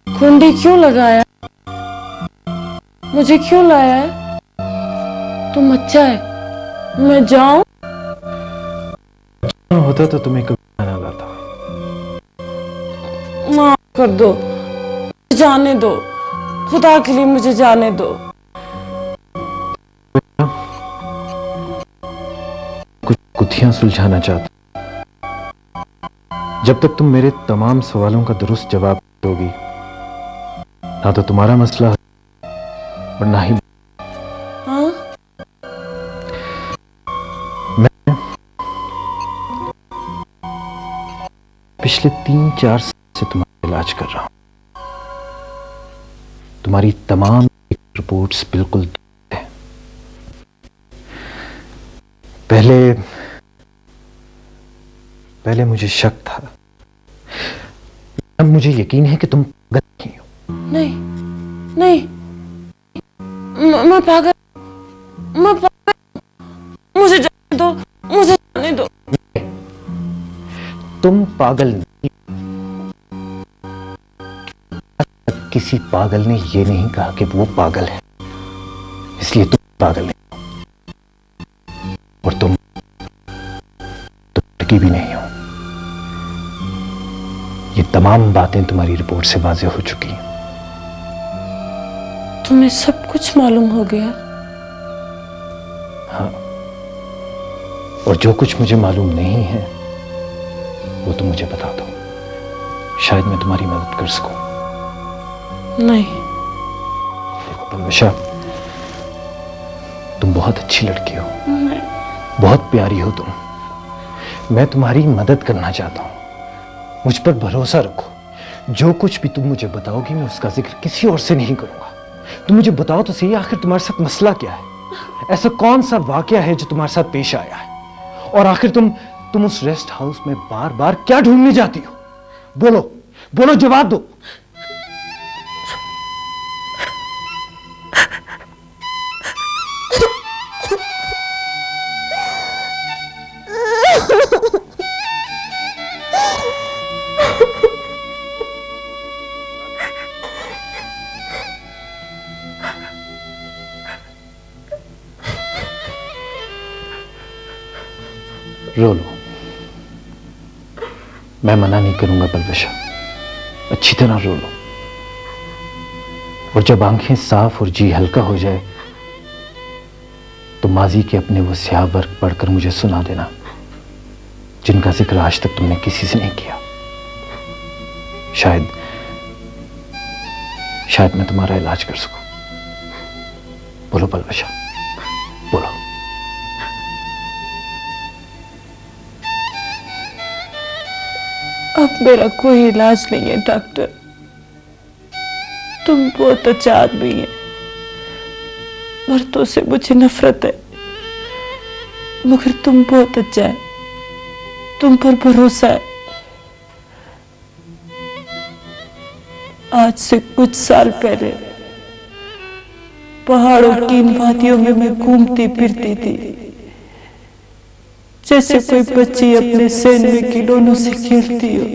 कुंडी क्यों लगाया? मुझे क्यों लाया है? तुम अच्छा है, मैं जाऊं? होता तो तुम्हें कभी ना लाता। माफ कर दो, जाने दो, खुदा के लिए मुझे जाने दो। कुछ गुत्थियां सुलझाना चाहता। जब तक तुम मेरे तमाम सवालों का दुरुस्त जवाब दोगी, ना तो तुम्हारा मसला और ना ही। हाँ? मैं पिछले 3-4 साल से तुम्हारा इलाज कर रहा हूं। तुम्हारी तमाम रिपोर्ट्स बिल्कुल है। पहले मुझे शक था, अब मुझे यकीन है कि तुम पागल नहीं हो। नहीं, नहीं, मैं पागल, मुझे जाने दो, मुझे जाने दो। तुम पागल नहीं। किसी पागल ने यह नहीं कहा कि वो पागल है, इसलिए तुम पागल नहीं। और तुम लड़की भी नहीं हो। ये तमाम बातें तुम्हारी रिपोर्ट से वाज़ेह हो चुकी हैं। तुम्हें सब कुछ मालूम हो गया? हाँ, और जो कुछ मुझे मालूम नहीं है वो तुम मुझे बता दो, शायद मैं तुम्हारी मदद कर सकूं। नहीं। देखो पलवशा, तुम बहुत अच्छी लड़की हो, नहीं। बहुत प्यारी हो तुम। मैं तुम्हारी मदद करना चाहता हूं, मुझ पर भरोसा रखो। जो कुछ भी तुम मुझे बताओगी मैं उसका जिक्र किसी और से नहीं करूंगा। तुम मुझे बताओ तो सही, आखिर तुम्हारे साथ मसला क्या है? ऐसा कौन सा वाकया है जो तुम्हारे साथ पेश आया है? और आखिर तुम उस रेस्ट हाउस में बार बार क्या ढूंढने जाती हो? बोलो बोलो, जवाब दो। रो लो, मैं मना नहीं करूंगा पलवशा, अच्छी तरह रो लो। और जब आंखें साफ और जी हल्का हो जाए तो माजी के अपने वो स्याह वर्क पढ़कर मुझे सुना देना, जिनका जिक्र आज तक तुमने किसी से नहीं किया। शायद मैं तुम्हारा इलाज कर सकूं। बोलो पलवशा, बोलो। अब मेरा कोई इलाज नहीं है डॉक्टर। तुम बहुत अच्छा आदमी है, मर्दों से मुझे नफरत है, मगर तुम बहुत अच्छा है, तुम पर भरोसा है। आज से कुछ साल पहले पहाड़ों की इन वादियों में मैं घूमती फिरती थी, जैसे कोई बच्ची अपने सेन में खिलौनों से खेलती हो।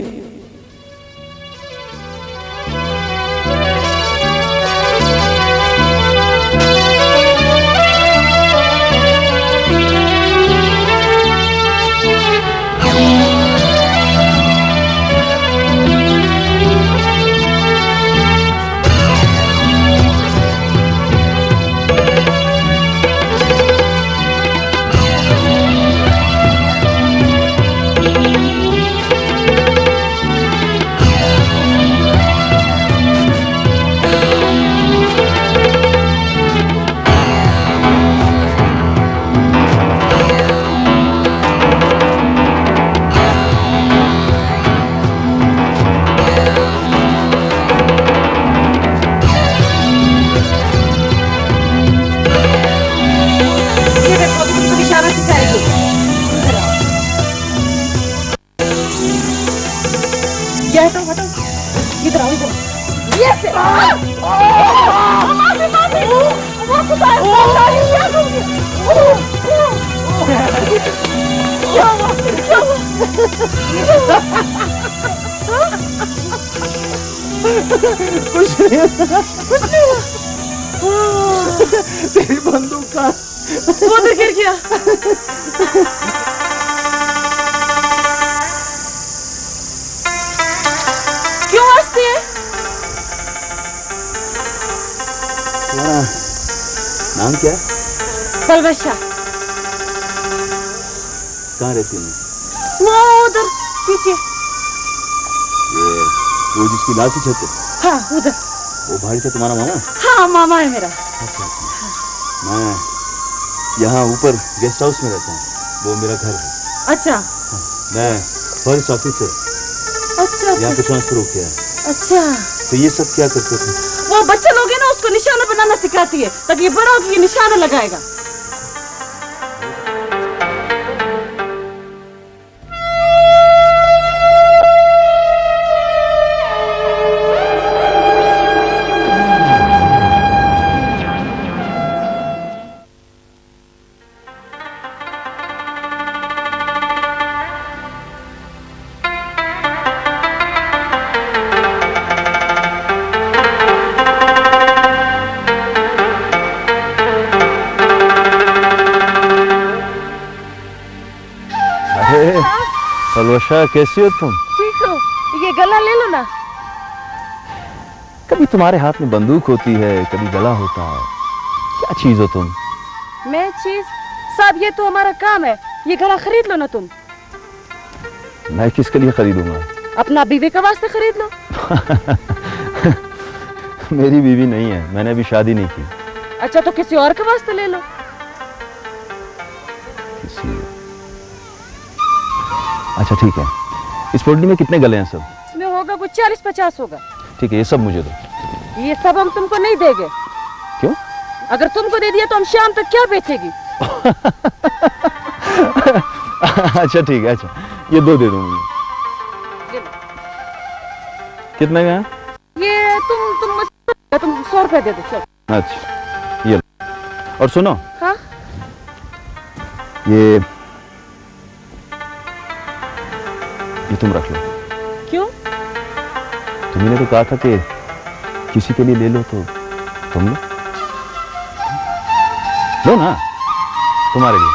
इधर आओ, इधर। ये से माफी माफी, वो खुदा क्या करूंगी? क्या हुआ? क्या हुआ? कुछ नहीं हुआ। तेरी बंदूक का वो उधर गिर गया। क्यों हंसती है? तुम्हारा नाम क्या है? पलवशा। कहाँ रहती है? वो उधर पीछे। ये वो जिसकी लाल सी छत है? हाँ उधर। वो भाई से तुम्हारा मामा? हाँ मामा है मेरा। अच्छा। मैं यहाँ ऊपर गेस्ट हाउस में रहता हूँ, वो मेरा घर है। अच्छा। मैं फॉरेस्ट ऑफिस से अच्छा यहाँ पे ट्रांसफर हो गया है। अच्छा। तो ये सब क्या करते थे? वो बच्चा लोग है ना, उसको निशाना बनाना सिखाती है ताकि ये बड़ा होकर ये निशाना लगाएगा। पलवशा, कैसी हो तुम? ठीक हो? ये गला ले लो ना। कभी तुम्हारे हाथ में बंदूक होती है, कभी गला होता है। क्या चीज हो तुम? मैं चीज? साहब ये तो हमारा काम है, ये गला खरीद लो ना तुम। मैं किसके लिए खरीदूंगा? अपना बीवी का वास्ते खरीद लो। मेरी बीवी नहीं है, मैंने अभी शादी नहीं की। अच्छा तो किसी और के वास्ते ले लो। किसी... अच्छा ठीक है। इस पोटली में कितने गले हैं सब? इसमें होगा कुछ 40-50 होगा। ठीक है, ये सब मुझे दो। ये सब हम तुमको नहीं देंगे। क्यों? अगर तुमको दे दिया तो हम शाम तक क्या बेचेगी? अच्छा ठीक है, अच्छा ये दो दे दो मुझे। कितने का है? ये तुम 100 रुपए दे दो। चलो। अच्छा ये लो। और सुनो। हाँ? ये तुम रख लो। क्यों? तुमने तो कहा था कि किसी के लिए ले लो, तो तुम लो ना, तुम्हारे लिए।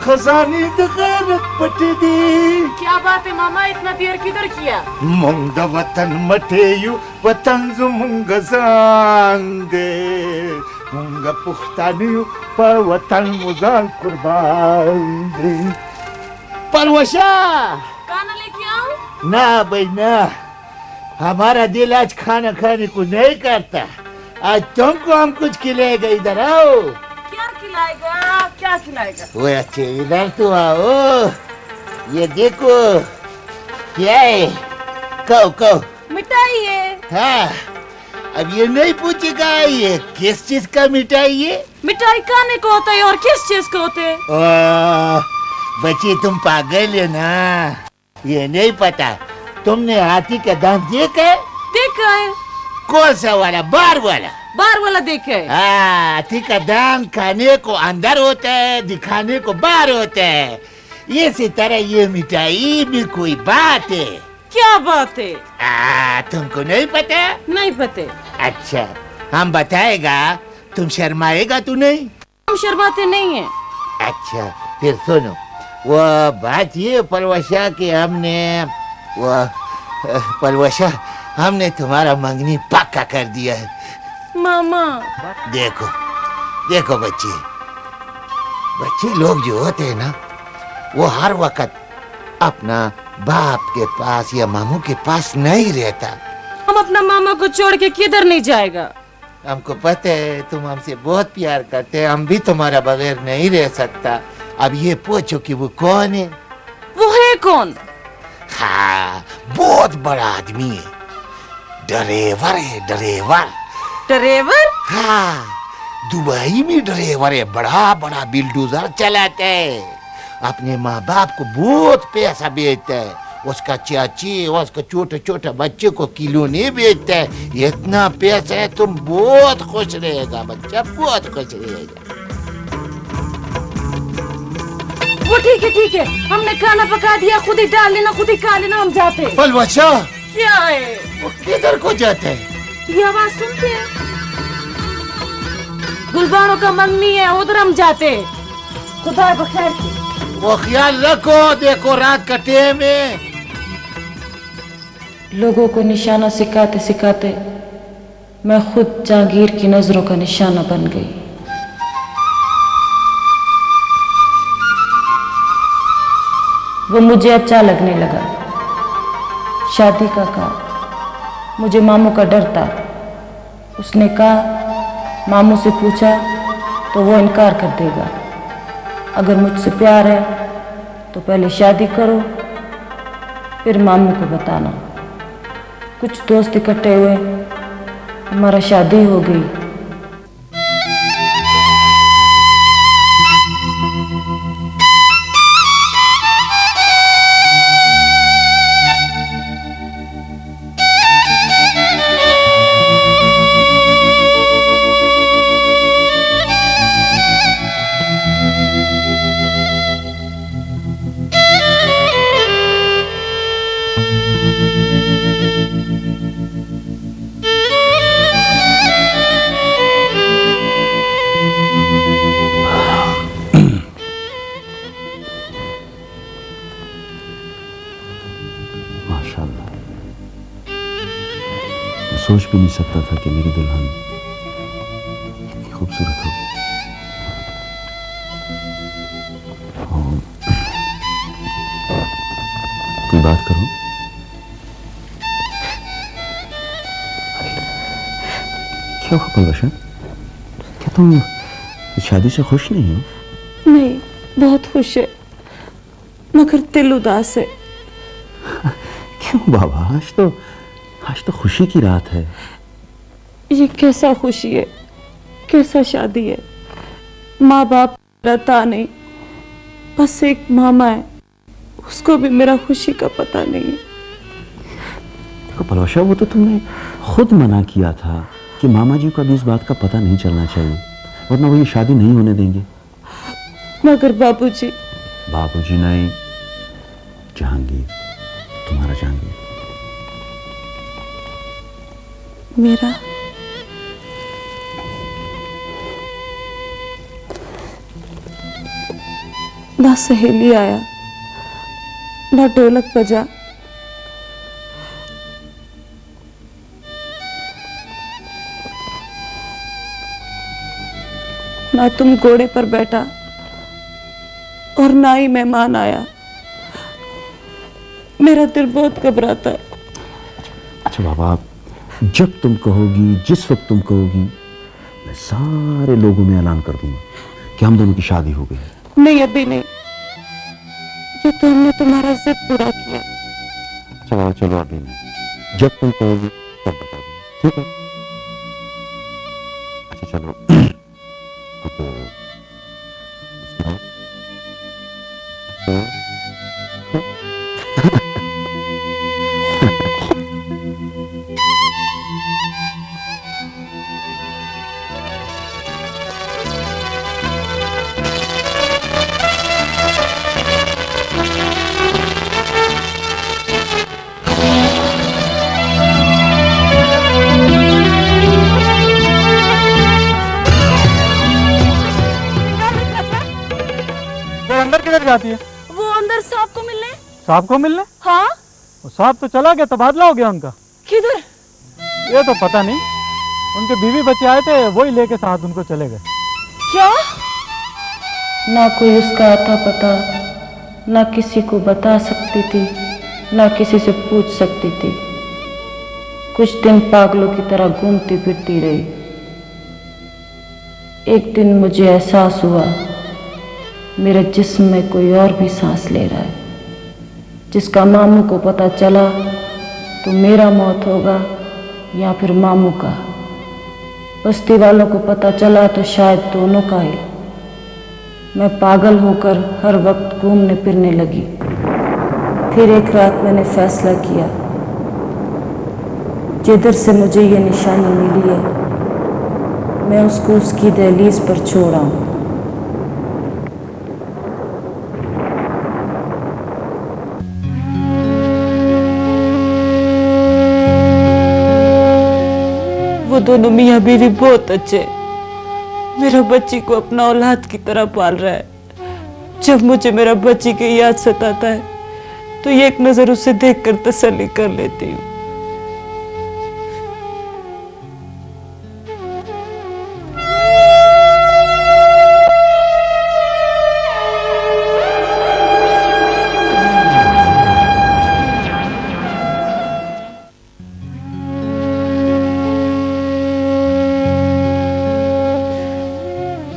खजानी द गैरत पट दी। क्या बात है मामा, इतना देर किधर किया? मुंग वतन मटेयु वतन जुमुंग जांदे मुंग पुख्तानियु पर वतन मुजान कुर्बान दे। परवशा खाना लेके आओ? ना भाई ना, हमारा दिल आज खाना खाने को नहीं करता। आज तुमको हम कुछ खिलाएगा, इधर आओ। क्या खिलाएगा? क्या खिलाएगा? वो अच्छे इधर तो आओ, ये देखो क्या है, कहो कहो। मिठाई है। हाँ, अब ये नहीं पूछेगा ये किस चीज का मिठाई है। मिठाई खाने को होता है और किस चीज को होते है? बच्ची तुम पागल है ना, ये नहीं पता। तुमने हाथी का दांत देखा है? देखा है। कौन सा वाला? बार वाला? बार वाला देखा है। हाथी का दांत खाने को अंदर होता है, दिखाने को बाहर होता है। ये सितारा ये मिठाई में कोई बात है? क्या बात है? तुमको नहीं पता? नहीं पता। अच्छा, हम बताएगा, तुम शर्माएगा तो नहीं? हम शर्माते नहीं हैं। अच्छा, फिर सुनो, वो बात ये परवशा कि हमने तुम्हारा मंगनी पक्का कर दिया है। मामा देखो देखो बच्चे लोग जो होते हैं ना, वो हर वक्त अपना बाप के पास या मामू के पास नहीं रहता। हम अपना मामा को छोड़ के किधर नहीं जाएगा। हमको पता है तुम हमसे बहुत प्यार करते हैं, हम भी तुम्हारा बगैर नहीं रह सकता। अब ये पूछो कि वो कौन है? वो है कौन? हाँ, बहुत बड़ा आदमी है, ड्राइवर है, ड्राइवर। ड्राइवर? हाँ, दुबई में ड्राइवर है, बड़ा बड़ा बिल्डोजर चलाता है, अपने माँ बाप को बहुत पैसा बेचता है, उसका चाची उसका छोटे छोटे बच्चे को खिलौने बेचता है। इतना पैसा है, तुम बहुत खुश रहेगा बच्चा, बहुत खुश रहेगा। वो ठीक है, हमने खाना पका दिया, खुद ही डाल लेना, खुद ही खा लेना, हम जाते हैं। पलवशा क्या है? वो किधर को जाते हैं? ये आवाज सुनते हैं? गुलबानों का मंगनी है, उधर हम जाते हैं। खुदा बखैर। वो ख्याल रखो, देखो रात का टाइम है। लोगों को निशाना सिखाते सिखाते मैं खुद जहांगीर की नजरों का निशाना बन गई। वो मुझे अच्छा लगने लगा। शादी का कहा, मुझे मामू का डर था। उसने कहा, मामू से पूछा तो वो इनकार कर देगा। अगर मुझसे प्यार है तो पहले शादी करो, फिर मामू को बताना। कुछ दोस्त इकट्ठे हुए, हमारा शादी हो गई। सोच भी नहीं सकता था कि मेरी दुल्हन इतनी खूबसूरत होगी। कोई बात करो। क्या हुआ पलवशा? क्या तुम इस शादी से खुश नहीं हो? नहीं, बहुत खुश है, मगर दिल उदास है। क्यों बाबा? आज तो खुशी की रात है। ये कैसा खुशी है, कैसा शादी है। माँ बाप रहता नहीं, बस एक मामा है, उसको भी मेरा खुशी का पता नहीं है। देखो पलवशा, वो तो तुमने खुद मना किया था कि मामा जी को अभी इस बात का पता नहीं चलना चाहिए, वरना वो ये शादी नहीं होने देंगे। मगर बाबूजी। बाबूजी नहीं, जहांगीर, तुम्हारा जहांगीर। मेरा? ना सहेली आया, ना ढोलक बजा, ना तुम घोड़े पर बैठा, और ना ही मेहमान आया। मेरा दिल बहुत घबराता है। अच्छा बाबा, जब तुम कहोगी, जिस वक्त तुम कहोगी, मैं सारे लोगों में ऐलान कर दूंगा कि हम दोनों की शादी हो गई। नहीं, अभी नहीं, ये तो हमने तुम्हारा जिद पूरा किया। चलो चलो, अभी नहीं, जब तुम कहोगी तब बता दूंगा, ठीक है? अच्छा चलो। तो जाती है? वो अंदर सांप को मिलने। सांप को मिलने? हाँ। वो सांप तो चला गया, तबादला हो गया उनका। किधर? ये तो पता नहीं, उनके बीवी बच्चे आए थे, वही लेके साथ उनको चले गए। क्या? ना कोई उसका आता पता, ना किसी को बता सकती थी, ना किसी से पूछ सकती थी। कुछ दिन पागलों की तरह घूमती फिरती रही। एक दिन मुझे एहसास हुआ मेरे जिस्म में कोई और भी सांस ले रहा है। जिसका मामू को पता चला तो मेरा मौत होगा या फिर मामू का। बस्ती वालों को पता चला तो शायद दोनों का ही। मैं पागल होकर हर वक्त घूमने फिरने लगी। फिर एक रात मैंने फैसला किया, जिधर से मुझे ये निशानी मिली है मैं उसको उसकी दहलीज पर छोड़ आऊं। वो दोनों मियाँ बीवी बहुत अच्छे, मेरा बच्ची को अपना औलाद की तरह पाल रहा है। जब मुझे मेरा बच्ची की याद सताता है तो ये एक नजर उसे देखकर तसल्ली कर लेती हूँ।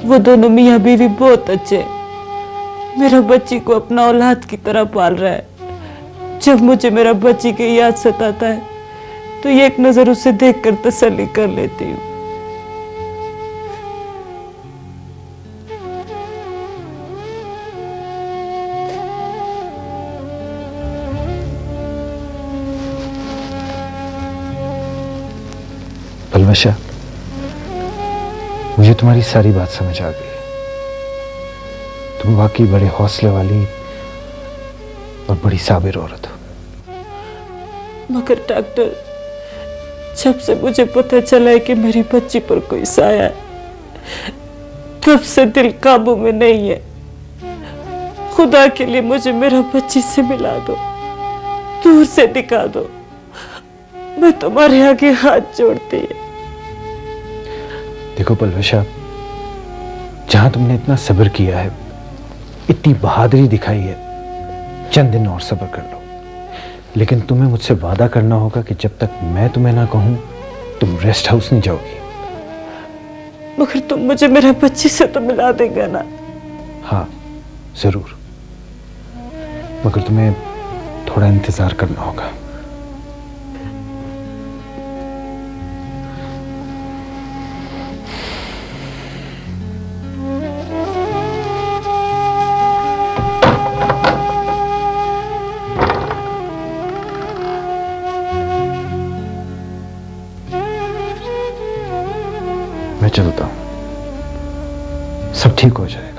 वो दोनों मियाँ बीवी बहुत अच्छे, मेरा बच्ची को अपना औलाद की तरह पाल रहा है। जब मुझे मेरा बच्ची की याद सताता है तो ये एक नजर उसे देखकर तसल्ली कर लेती हूँ। पलवशा, मुझे तुम्हारी सारी बात समझ आ गई। तुम वाकई बड़े हौसले वाली और बड़ी साबिर औरत हो। मगर डॉक्टर, जब से मुझे पता चला है कि मेरी बच्ची पर कोई साया है, तब से दिल काबू में नहीं है। खुदा के लिए मुझे मेरा बच्ची से मिला दो, दूर से दिखा दो। मैं तुम्हारे आगे हाथ जोड़ती है। देखो पलवशा, जहां तुमने इतना सब्र किया है, इतनी बहादुरी दिखाई है, चंद दिन और सब्र कर लो। लेकिन तुम्हें मुझसे वादा करना होगा कि जब तक मैं तुम्हें ना कहूं तुम रेस्ट हाउस नहीं जाओगी। मगर तुम मुझे मेरा बच्ची से तो मिला देगा ना? हाँ जरूर, मगर तुम्हें थोड़ा इंतजार करना होगा। मैं चलता हूं, सब ठीक हो जाएगा।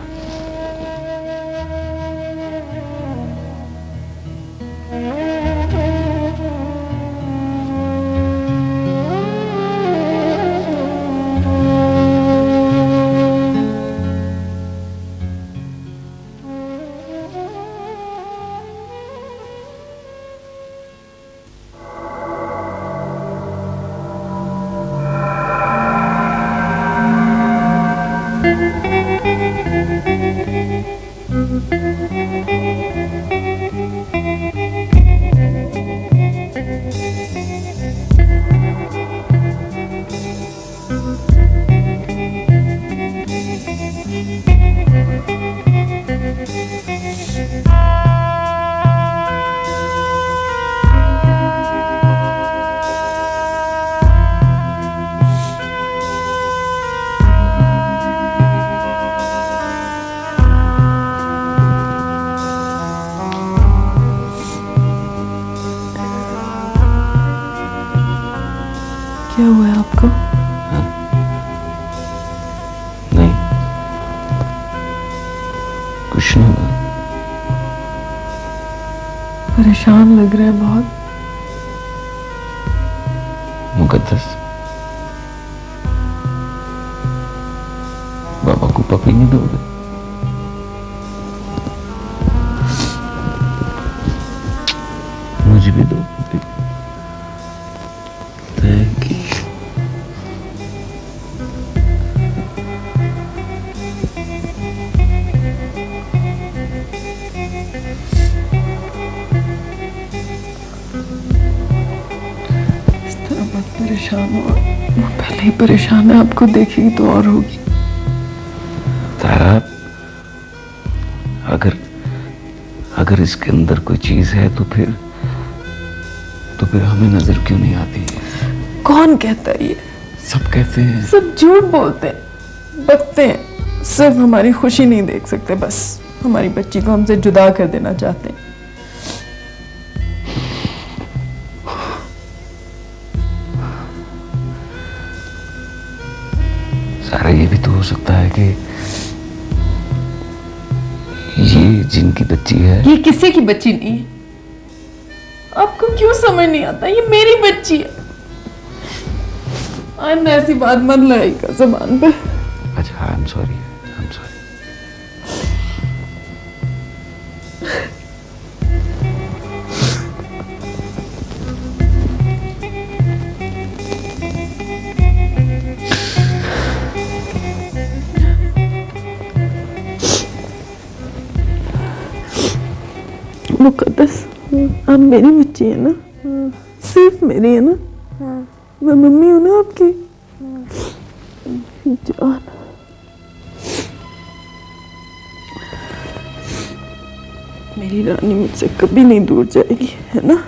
क्या हुआ है आपको? नहीं, कुछ नहीं हुआ। परेशान लग रहे हैं बहुत। मुकद्दस, बाबा को पपी नहीं दोगे? परेशान हो, वो पहले ही परेशान है, आपको देखेगी तो और होगी। तारा, अगर इसके अंदर कोई चीज है तो फिर हमें नजर क्यों नहीं आती? कौन कहता है ये? सब कहते हैं। सब झूठ बोलते हैं, बकते हैं, सिर्फ हमारी खुशी नहीं देख सकते, बस हमारी बच्ची को हमसे जुदा कर देना चाहते हैं। सारा ये भी तो हो सकता है कि ये जिनकी बच्ची है। ये किसी की बच्ची नहीं है। आपको क्यों समझ नहीं आता? ये मेरी बच्ची है। अन्ना ऐसी बात मत लगाइएगा ज़बान पे। अच्छा, आई एम सॉरी। मुकद्दस, आप मेरी बच्ची है ना? सिर्फ मेरी है ना? मैं मम्मी हूँ ना आपकी जान। मेरी रानी मुझसे कभी नहीं दूर जाएगी, है ना?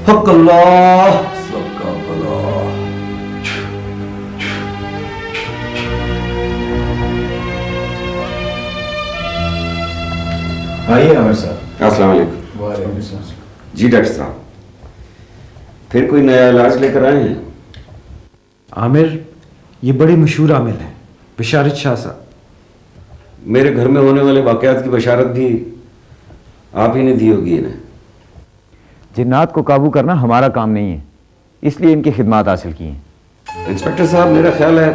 हक अल्लाह सबका भला। आइए आमिर साहब। अस्सलाम वालेकुम। वालेकुम सलाम। जी डॉक्टर साहब, फिर कोई नया इलाज लेकर आए हैं? आमिर, ये बड़े मशहूर आमिर हैं, बिशारत शाह साहब। मेरे घर में होने वाले वाकयात की बशारत भी आप ही ने दी होगी इन्हें। जिन्नात को काबू करना हमारा काम नहीं है, इसलिए इनकी खिदमत हासिल की हैं। इंस्पेक्टर साहब, मेरा ख्याल है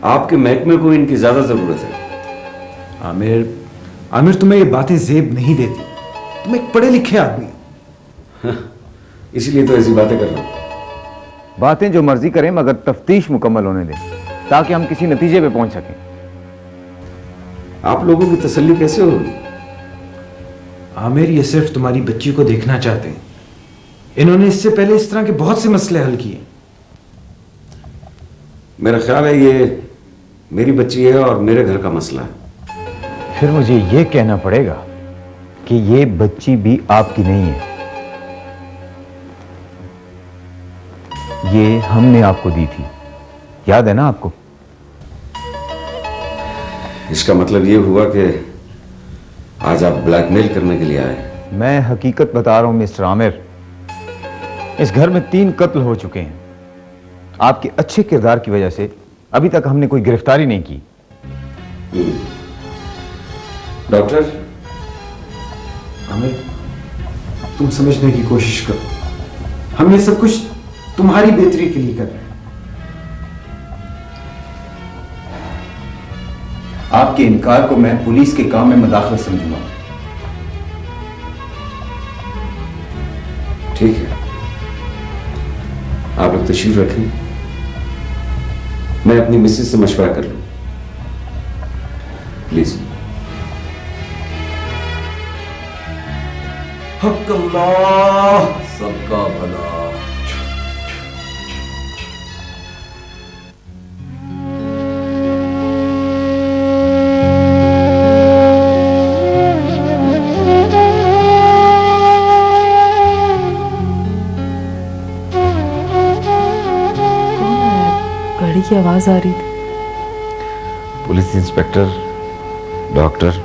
आपके महकमे को इनकी ज्यादा जरूरत है। आमिर, तुम्हें ये बातें जेब नहीं देती। तुम एक पढ़े लिखे आदमी हो। इसलिए तो ऐसी बातें कर रहा हूं। बातें जो मर्जी करें, मगर तफ्तीश मुकम्मल होने दें, ताकि हम किसी नतीजे पे पहुंच सकें। आप लोगों की तसल्ली कैसे होगी? आमिर, ये सिर्फ तुम्हारी बच्ची को देखना चाहते हैं। इन्होंने इससे पहले इस तरह के बहुत से मसले हल किए। मेरा ख्याल है ये मेरी बच्ची है और मेरे घर का मसला है। फिर मुझे ये कहना पड़ेगा कि ये बच्ची भी आपकी नहीं है, ये हमने आपको दी थी, याद है ना आपको? इसका मतलब ये हुआ कि आज आप ब्लैकमेल करने के लिए आए? मैं हकीकत बता रहा हूं मिस्टर आमिर, इस घर में 3 कत्ल हो चुके हैं। आपके अच्छे किरदार की वजह से अभी तक हमने कोई गिरफ्तारी नहीं की। डॉक्टर, आमिर, तुम समझने की कोशिश करो। हम ये सब कुछ तुम्हारी बेहतरी के लिए कर रहे हैं। आपके इनकार को मैं पुलिस के काम में मुदाखलत समझूंगा। ठीक है, आप लोग तशरीफ रखें, मैं अपनी मिसेज से मशवरा कर लूं। प्लीज। हक अल्लाह सबका भला। गाड़ी की आवाज आ रही थी। पुलिस इंस्पेक्टर, डॉक्टर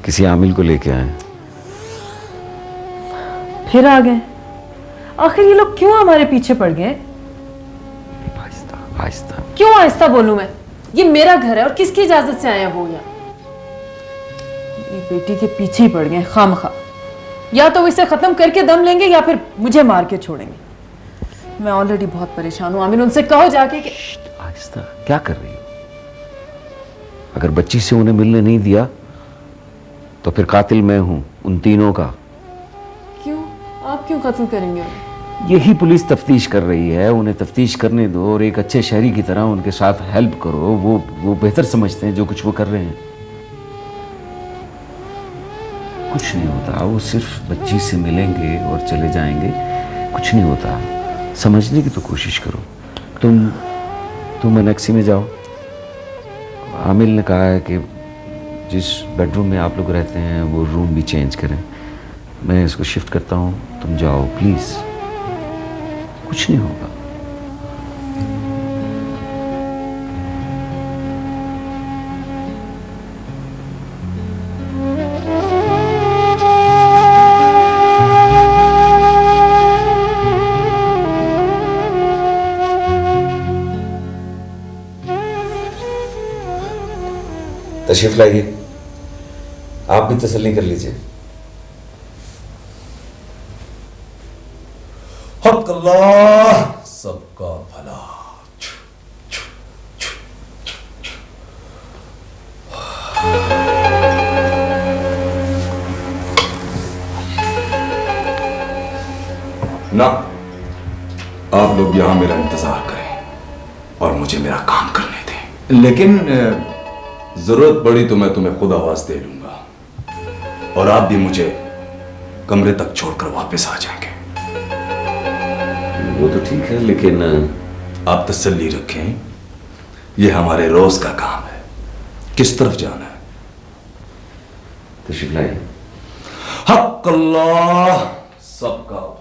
किसी आमिल को लेके आए। फिर आ गए। आखिर ये लोग क्यों हमारे पीछे पड़ गए? आहिस्ता आहिस्ता। क्यों आहिस्ता बोलूं मैं? ये मेरा घर है और किसकी इजाजत से आया वो यहाँ? ये बेटी के पीछे ही पड़ गए खामखा। या तो वो इसे खत्म करके दम लेंगे या फिर मुझे मार के छोड़ेंगे। मैं ऑलरेडी बहुत परेशान हूं। आमिर, उनसे कहो जाके कि आहिस्ता। क्या कर रही हो? अगर बच्ची से उन्हें मिलने नहीं दिया तो फिर कातिल मैं हूं उन तीनों का। क्यों? आप क्यों कत्ल करेंगे? यही पुलिस तफ्तीश कर रही है, उन्हें तफ्तीश करने दो और एक अच्छे शहरी की तरह उनके साथ हेल्प करो। वो बेहतर समझते हैं जो कुछ वो कर रहे हैं। कुछ नहीं होता, वो सिर्फ बच्ची से मिलेंगे और चले जाएंगे, कुछ नहीं होता। समझने की तो कोशिश करो। तुम एनेक्सी में जाओ। आमिल ने कहा है कि जिस बेडरूम में आप लोग रहते हैं वो रूम भी चेंज करें। मैं इसको शिफ्ट करता हूँ, तुम जाओ प्लीज, कुछ नहीं होगा। तशरीफ लाइए, आप भी तसल्ली कर लीजिए। हक अल्लाह सबका भला। ना, आप लोग यहां मेरा इंतजार करें और मुझे मेरा काम करने दें। लेकिन जरूरत पड़ी तो मैं तुम्हें खुद आवाज दे लूंगा और आप भी मुझे कमरे तक छोड़कर वापस आ जाएंगे। वो तो ठीक है, लेकिन आप तसल्ली रखें, ये हमारे रोज का काम है। किस तरफ जाना है? तशरीफ लाइए। हक अल्लाह सबका भला।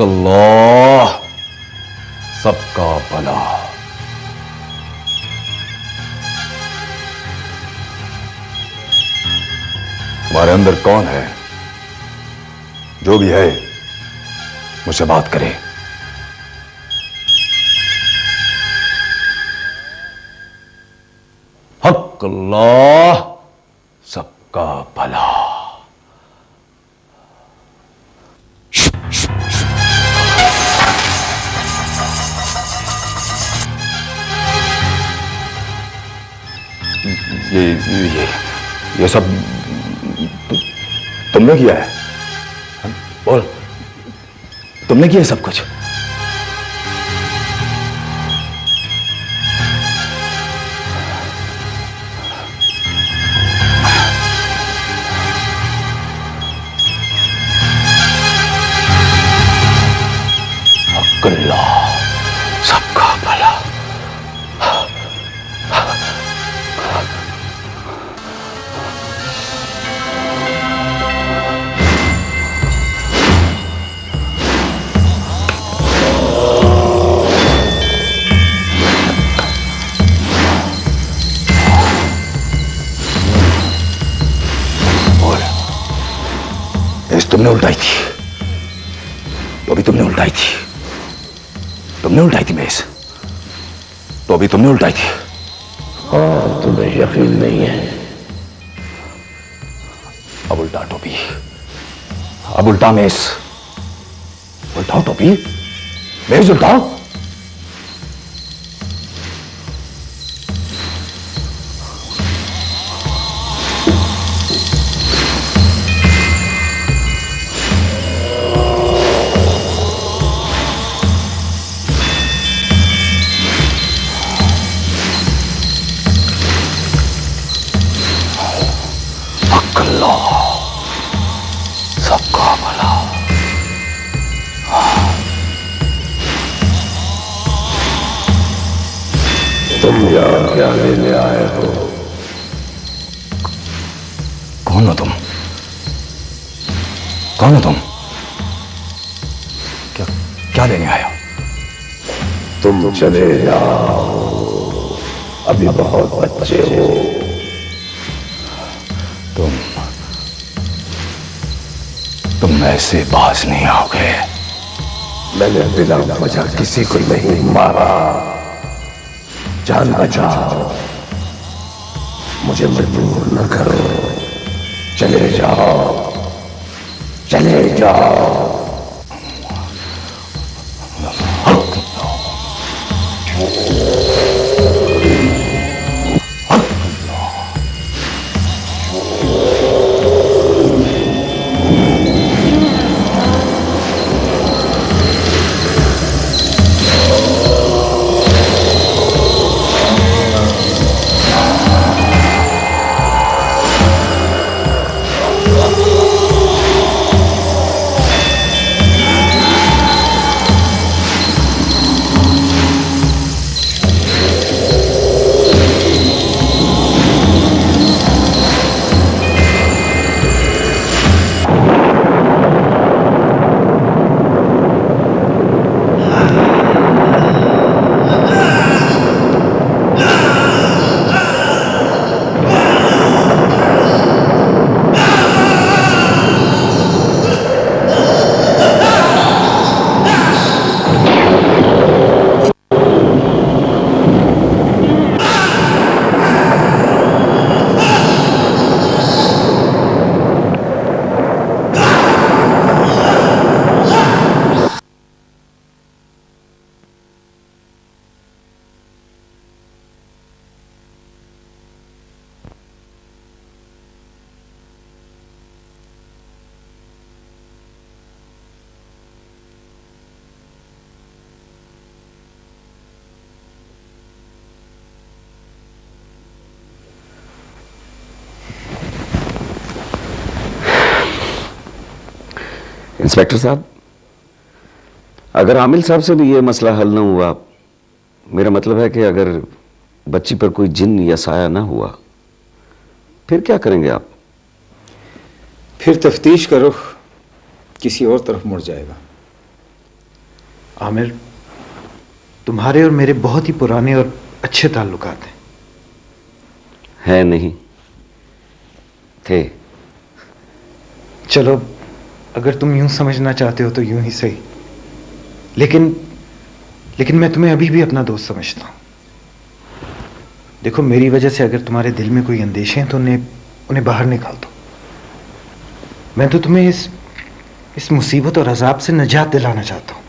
अल्लाह सबका भला। तुम्हारे अंदर कौन है? जो भी है मुझसे बात करे। हक अल्लाह सबका भला। ये सब तुमने किया है? बोल, तुमने किया है सब कुछ? अल्लाह सबका भला। तुमने उल्टाई थी, तो अभी तुमने उल्टाई थी। तुमने उल्टाई थी मेज, तो अभी तुमने उल्टाई थी। हाँ, तुम्हें यकीन नहीं है। अब उल्टा टोपी, अब उल्टा मेज। उल्टाओ टोपी, मेज उल्टाओ। सबका भला। तुम यहाँ क्या लेने आए हो? कौन हो तुम? कौन हो तुम? क्या क्या लेने आए हो? तुम चले जाओ, अभी बहुत बच्चे हो। तुम ऐसे बाज नहीं आओगे। मैंने बिना वजह किसी को नहीं मारा। जान बचाओ, मुझे मजबूर न करो। चले जाओ, चले जाओ। इंस्पेक्टर साहब, अगर आमिल साहब से भी ये मसला हल ना हुआ, मेरा मतलब है कि अगर बच्ची पर कोई जिन या साया ना हुआ, फिर क्या करेंगे आप? फिर तफ्तीश का रुख किसी और तरफ मुड़ जाएगा। आमिर, तुम्हारे और मेरे बहुत ही पुराने और अच्छे ताल्लुकात हैं। है नहीं, थे। चलो, अगर तुम यूं समझना चाहते हो तो यूं ही सही, लेकिन मैं तुम्हें अभी भी अपना दोस्त समझता हूं। देखो, मेरी वजह से अगर तुम्हारे दिल में कोई अंदेशे हैं तो उन्हें बाहर निकाल दो। मैं तो तुम्हें इस मुसीबत और अजाब से निजात दिलाना चाहता हूं।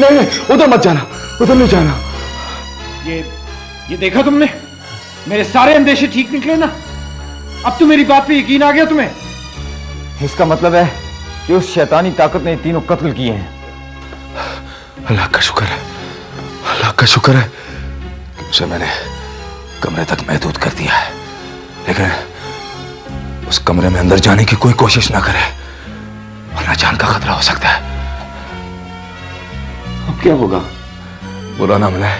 नहीं, उधर मत जाना, उधर नहीं जाना। ये देखा तुमने? मेरे सारे अंदेशे ठीक निकले ना? अब तो मेरी बात पे यकीन आ गया तुम्हें? इसका मतलब है कि उस शैतानी ताकत ने तीनों कत्ल किए हैं। अल्लाह का शुक्र है, अल्लाह का शुक्र है कि उसे मैंने कमरे तक महदूद कर दिया है, लेकिन उस कमरे में अंदर जाने की कोई कोशिश ना करे, वरना जान का खतरा हो सकता है। अब क्या होगा? बुरा ना मनाए,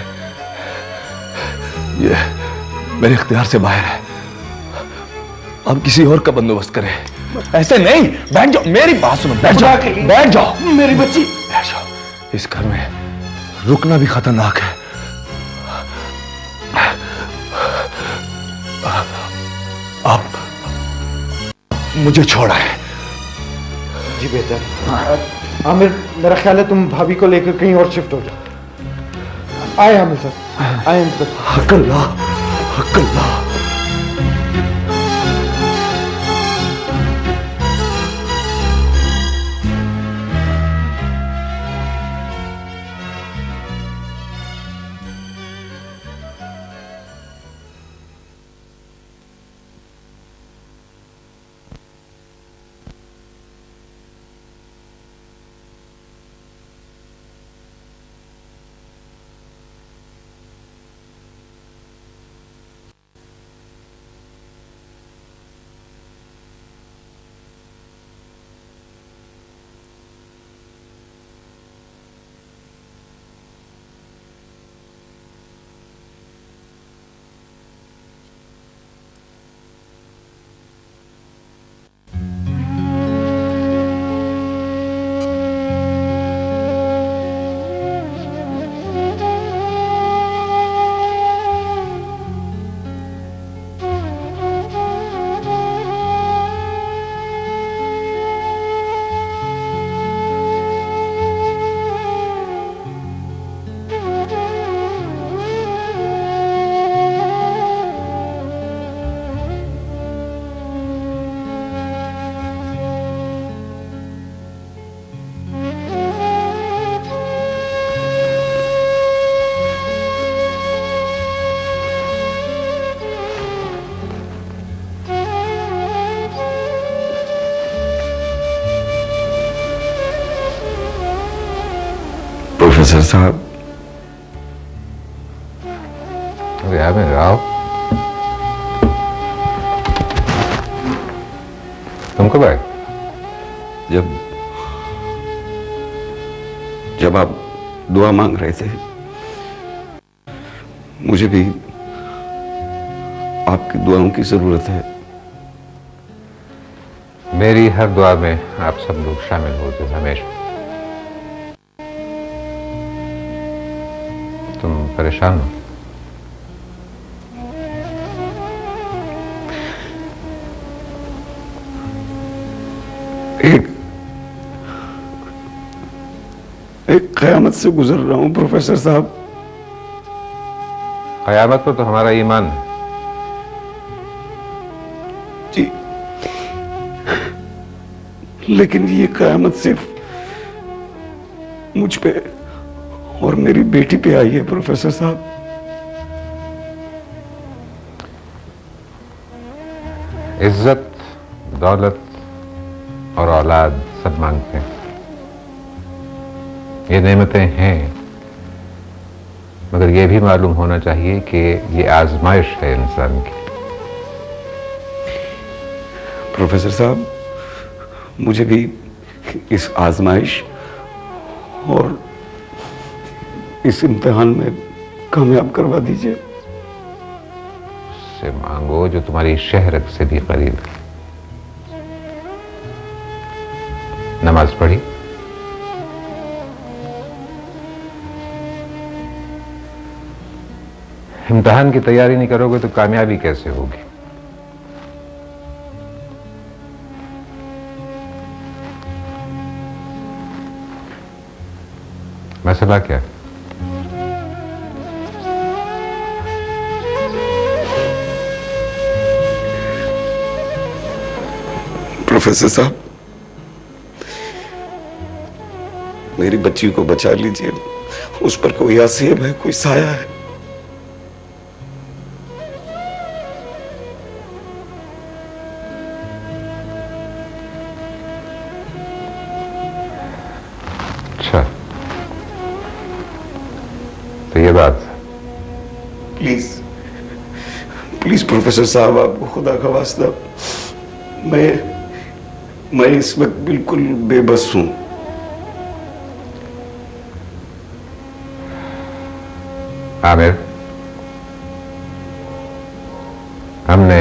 ये मेरे इख्तियार से बाहर है। अब किसी और का बंदोबस्त करें। ऐसे नहीं, बैठ जाओ, मेरी बात सुनो, बैठ जाओ, बैठ जाओ। मेरी बच्ची, बैठ जाओ। इस घर में रुकना भी खतरनाक है। आप मुझे छोड़ा है। जी बेहतर। आमिर, मेरा ख्याल है तुम भाभी को लेकर कहीं और शिफ्ट हो जाओ। आए आमिर साहब, आए इंस्पेक्टर। हकल्ला, हकल्ला। प्रोफेसर साहब, आमिर आओ। तुम कब आए? जब आप दुआ मांग रहे थे, मुझे भी आपकी दुआओं की जरूरत है। मेरी हर दुआ में आप सब लोग शामिल होते हमेशा। तुम परेशान हो? एक कयामत से गुजर रहा हूं प्रोफेसर साहब। कयामत पर तो हमारा ईमान है। जी, लेकिन ये कयामत सिर्फ मुझ पे और मेरी बेटी पे आई है प्रोफेसर साहब। इज्जत, दौलत और औलाद सब मांगते हैं। ये नेमतें हैं, मगर यह भी मालूम होना चाहिए कि ये आजमाइश है इंसान की। प्रोफेसर साहब, मुझे भी इस आजमाइश और इस इम्तिहान में कामयाब करवा दीजिए। उससे मांगो जो तुम्हारी शहरत से भी करीब है। नमाज पढ़ी? इम्तिहान की तैयारी नहीं करोगे तो कामयाबी कैसे होगी? मसला क्या है? प्रोफेसर साहब, मेरी बच्ची को बचा लीजिए। उस पर कोई आसेब है, कोई साया है। अच्छा, तो ये बात। प्लीज प्लीज प्रोफेसर साहब, आपको खुदा का वास्ता, मैं इस वक्त बिल्कुल बेबस हूं। आमिर, हमने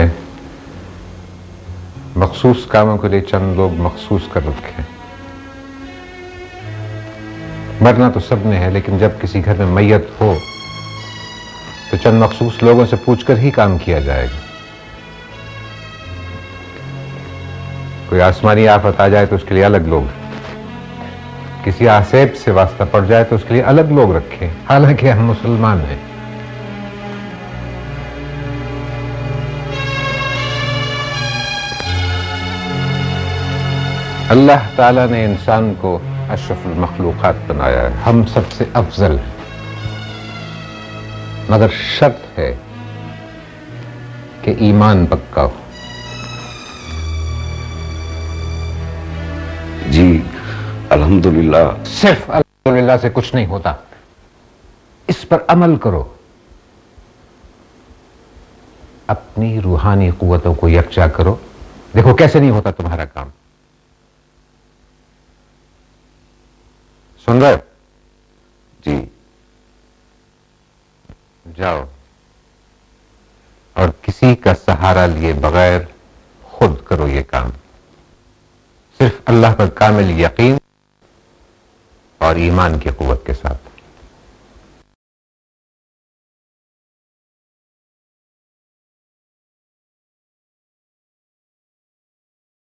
मखसूस कामों के लिए चंद लोग मखसूस कर रखे हैं। मरना तो सबने है, लेकिन जब किसी घर में मैयत हो तो चंद मखसूस लोगों से पूछकर ही काम किया जाएगा। कोई आसमानी आफत आ जाए तो उसके लिए अलग लोग, किसी आसेब से वास्ता पड़ जाए तो उसके लिए अलग लोग रखें, हालांकि हम मुसलमान हैं। अल्लाह ताला ने इंसान को अशरफुल मखलूकात बनाया है, हम सबसे अफजल हैं, मगर शर्त है कि ईमान पक्का हो। जी अल्हम्दुलिल्लाह। सिर्फ अल्हम्दुलिल्लाह से कुछ नहीं होता, इस पर अमल करो। अपनी रूहानी कुव्वतों को यकजा करो। देखो कैसे नहीं होता तुम्हारा काम। सुन रहे हो? जी। जाओ और किसी का सहारा लिए बगैर खुद करो ये काम। सिर्फ अल्लाह पर कामिल यकीन और ईमान की कुव्वत के साथ।